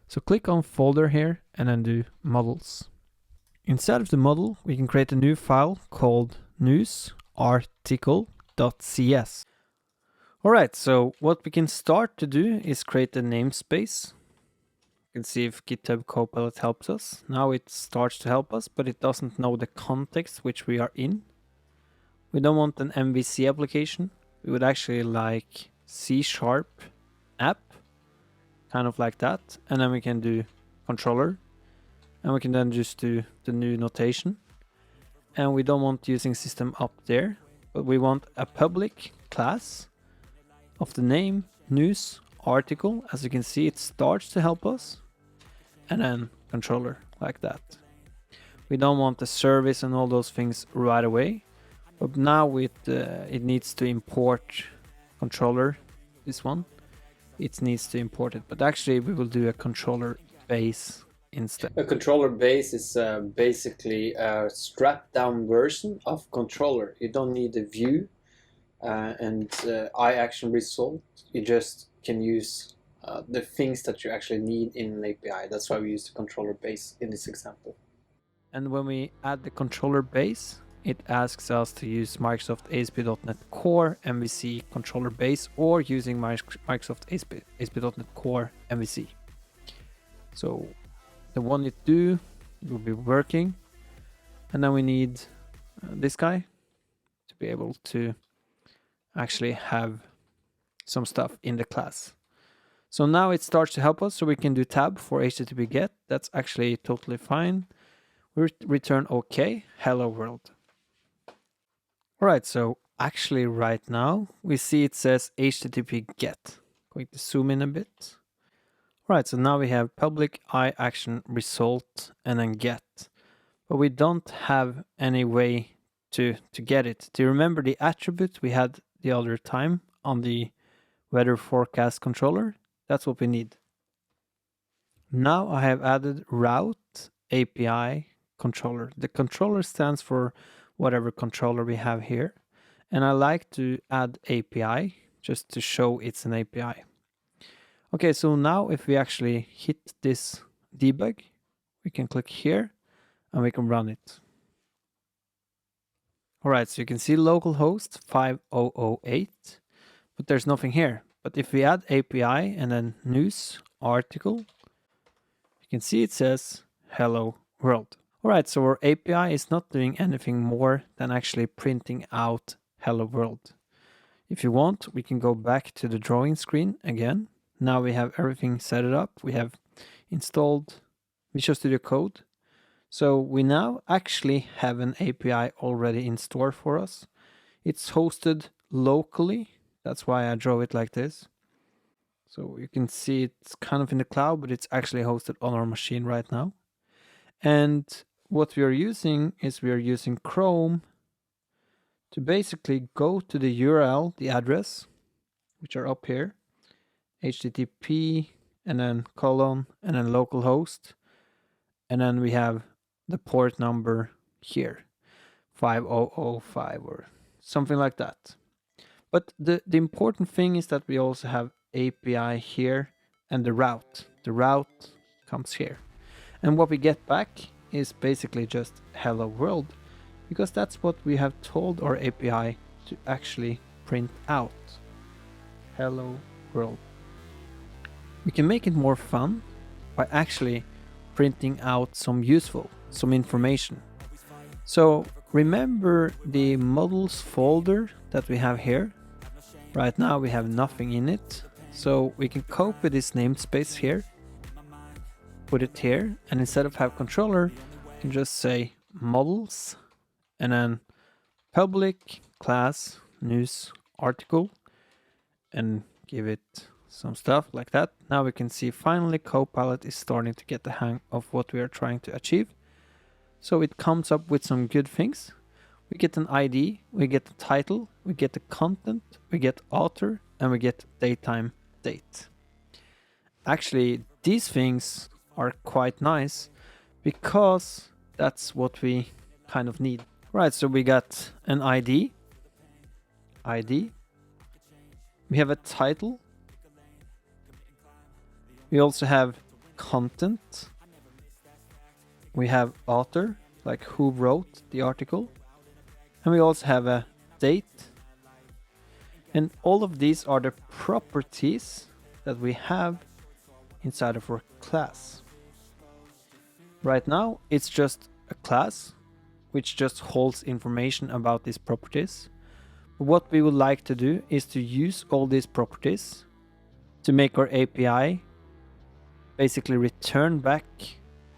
So click on folder here and then do models. Inside of the model, we can create a new file called newsarticle.cs. Alright, so what we can start to do is create a namespace. You can see if GitHub Copilot helps us. Now it starts to help us, but it doesn't know the context which we are in. We don't want an MVC application. We would actually like C# app, kind of like that. And then we can do controller. And we can then just do the new notation. And we don't want using system up there, but we want a public class of the name news article. As you can see, it starts to help us, and then controller like that. We don't want the service and all those things right away, but now it needs to import controller, this one. It needs to import it, but actually we will do a controller base instead. A controller base is basically a strapped down version of controller. You don't need a view and iAction result. You just can use the things that you actually need in an API. That's why we use the controller base in this example. And when we add the controller base, it asks us to use Microsoft ASP.NET Core MVC controller base or using Microsoft ASP.NET Core MVC. So the one it will be working, and then we need this guy to be able to actually have some stuff in the class. So now it starts to help us, so we can do tab for HTTP GET. That's actually totally fine. We return OK, hello world. Alright, so actually right now we see it says HTTP GET. Going to zoom in a bit. Alright, so now we have public iAction result and then get. But we don't have any way to get it. Do you remember the attribute we had the other time on the weather forecast controller? That's what we need. Now I have added route API controller. The controller stands for whatever controller we have here. And I like to add API just to show it's an API. Okay, so now if we actually hit this debug, we can click here and we can run it. Alright, so you can see localhost 5008, but there's nothing here. But if we add API and then news article, you can see it says hello world. Alright, so our API is not doing anything more than actually printing out hello world. If you want, we can go back to the drawing screen again. Now we have everything set it up. We have installed Visual Studio Code. So we now actually have an API already in store for us. It's hosted locally. That's why I draw it like this. So you can see it's kind of in the cloud, but it's actually hosted on our machine right now. And what we are using is we are using Chrome to basically go to the URL, the address, which are up here, HTTP and then colon and then localhost. And then we have the port number here, 5005 or something like that. But the important thing is that we also have API here and the route. The route comes here. And what we get back is basically just hello world, because that's what we have told our API to actually print out. Hello world. We can make it more fun by actually printing out some information. So remember the models folder that we have here? Right now we have nothing in it. So we can copy this namespace here, put it here, and instead of have controller, you can just say models and then public class news article and give it some stuff like that. Now we can see finally Copilot is starting to get the hang of what we are trying to achieve. So it comes up with some good things. We get an ID, we get the title, we get the content, we get author, and we get datetime date. Actually, these things are quite nice because that's what we kind of need. Right, so we got an ID. We have a title. We also have content. We have author, like who wrote the article. And we also have a date. And all of these are the properties that we have inside of our class. Right now, it's just a class which just holds information about these properties. But what we would like to do is to use all these properties to make our API basically return back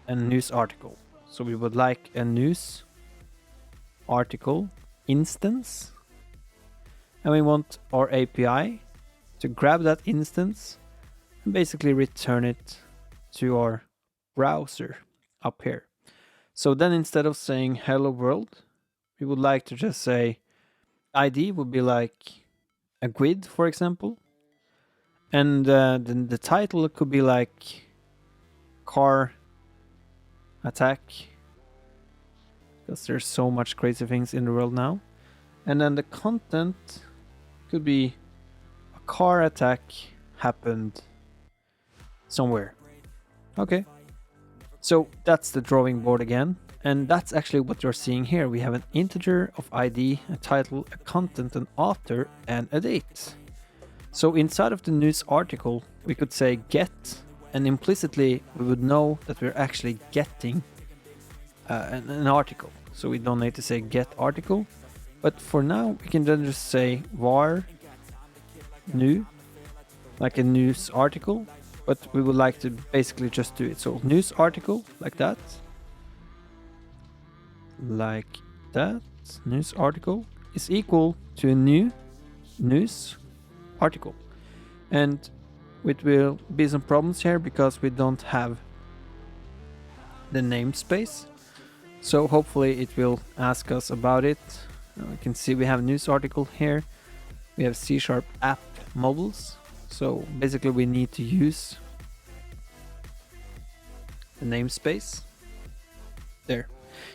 a news article. So we would like a news article instance, and we want our API to grab that instance and basically return it to our browser up here. So then instead of saying hello world, we would like to just say ID would be like a grid, for example. And then the title could be like car attack, because there's so much crazy things in the world now. And then the content could be a car attack happened somewhere. Okay. So that's the drawing board again. And that's actually what you're seeing here. We have an integer of ID, a title, a content, an author, and a date. So inside of the news article, we could say get, and implicitly we would know that we're actually getting an article. So we don't need to say get article. But for now, we can then just say var new, like a news article. But we would like to basically just do it. So news article, like that. Like that. News article is equal to a new news article. And it will be some problems here because we don't have the namespace. So hopefully it will ask us about it. We can see we have news article here. We have C# app models. So basically we need to use the namespace. There.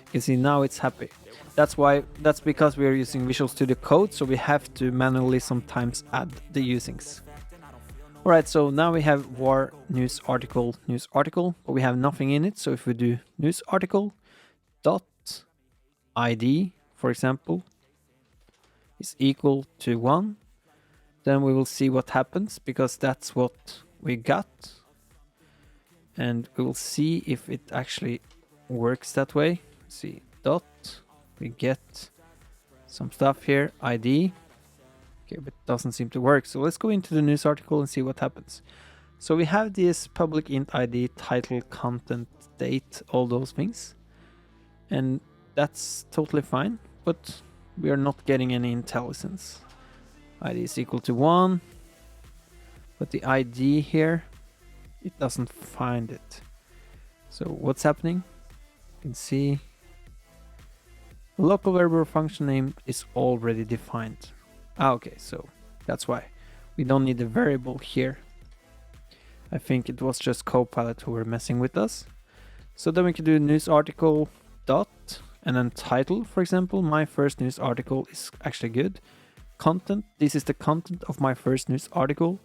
You can see now it's happy. That's because we are using Visual Studio Code, so we have to manually sometimes add the usings. Alright, so now we have var news article, but we have nothing in it. So if we do news article dot ID, for example, is equal to 1, then we will see what happens, because that's what we got. And we will see if it actually works that way. See, dot, we get some stuff here, ID. Okay, but it doesn't seem to work. So let's go into the news article and see what happens. So we have this public int ID, title, content, date, all those things. And that's totally fine, but we are not getting any intelligence. ID is equal to 1, but the ID here, it doesn't find it. So what's happening? You can see the local variable function name is already defined. Okay, so that's why we don't need the variable here. I think it was just Copilot who were messing with us. So then we can do news article dot and then title, for example. My first news article is actually good. Content, this is the content of my first news article.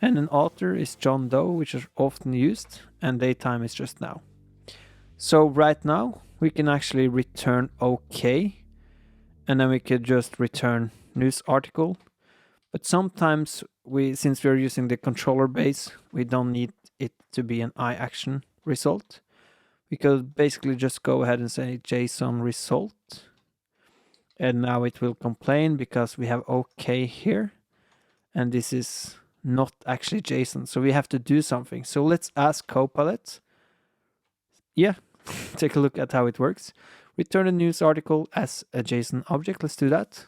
And an author is John Doe, which is often used, and daytime is just now. So right now we can actually return OK, and then we could just return news article. But sometimes since we're using the controller base, we don't need it to be an iAction result. We could basically just go ahead and say JSON result. And now it will complain because we have OK here. And this is not actually JSON. So we have to do something. So let's ask Copilot. Yeah, take a look at how it works. Return a news article as a JSON object. Let's do that.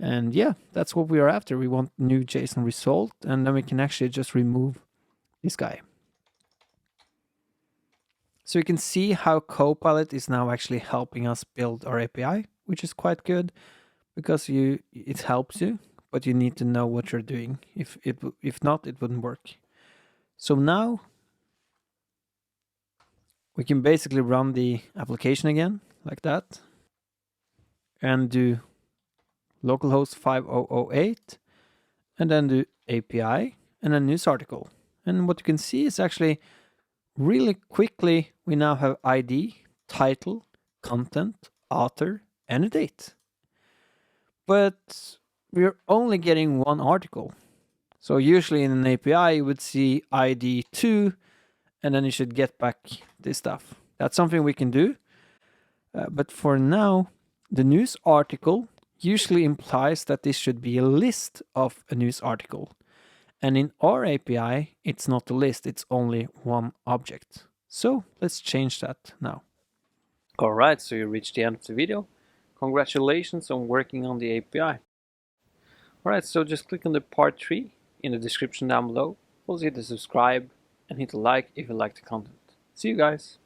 And yeah, that's what we are after. We want new JSON result, and then we can actually just remove this guy. So you can see how Copilot is now actually helping us build our API, which is quite good because it helps you, but you need to know what you're doing. If not, it wouldn't work. So now we can basically run the application again like that and do localhost 5008 and then do API and then news article. And what you can see is actually really quickly we now have ID, title, content, author, and a date. But we're only getting one article. So usually in an API you would see ID 2 and then you should get back this stuff. That's something we can do. But for now, the news article usually implies that this should be a list of a news article. And in our API, it's not a list, it's only one object. So let's change that now. Alright, so you reached the end of the video. Congratulations on working on the API. Alright, so just click on the part 3 in the description down below. Also hit the subscribe and hit the like if you like the content. See you guys!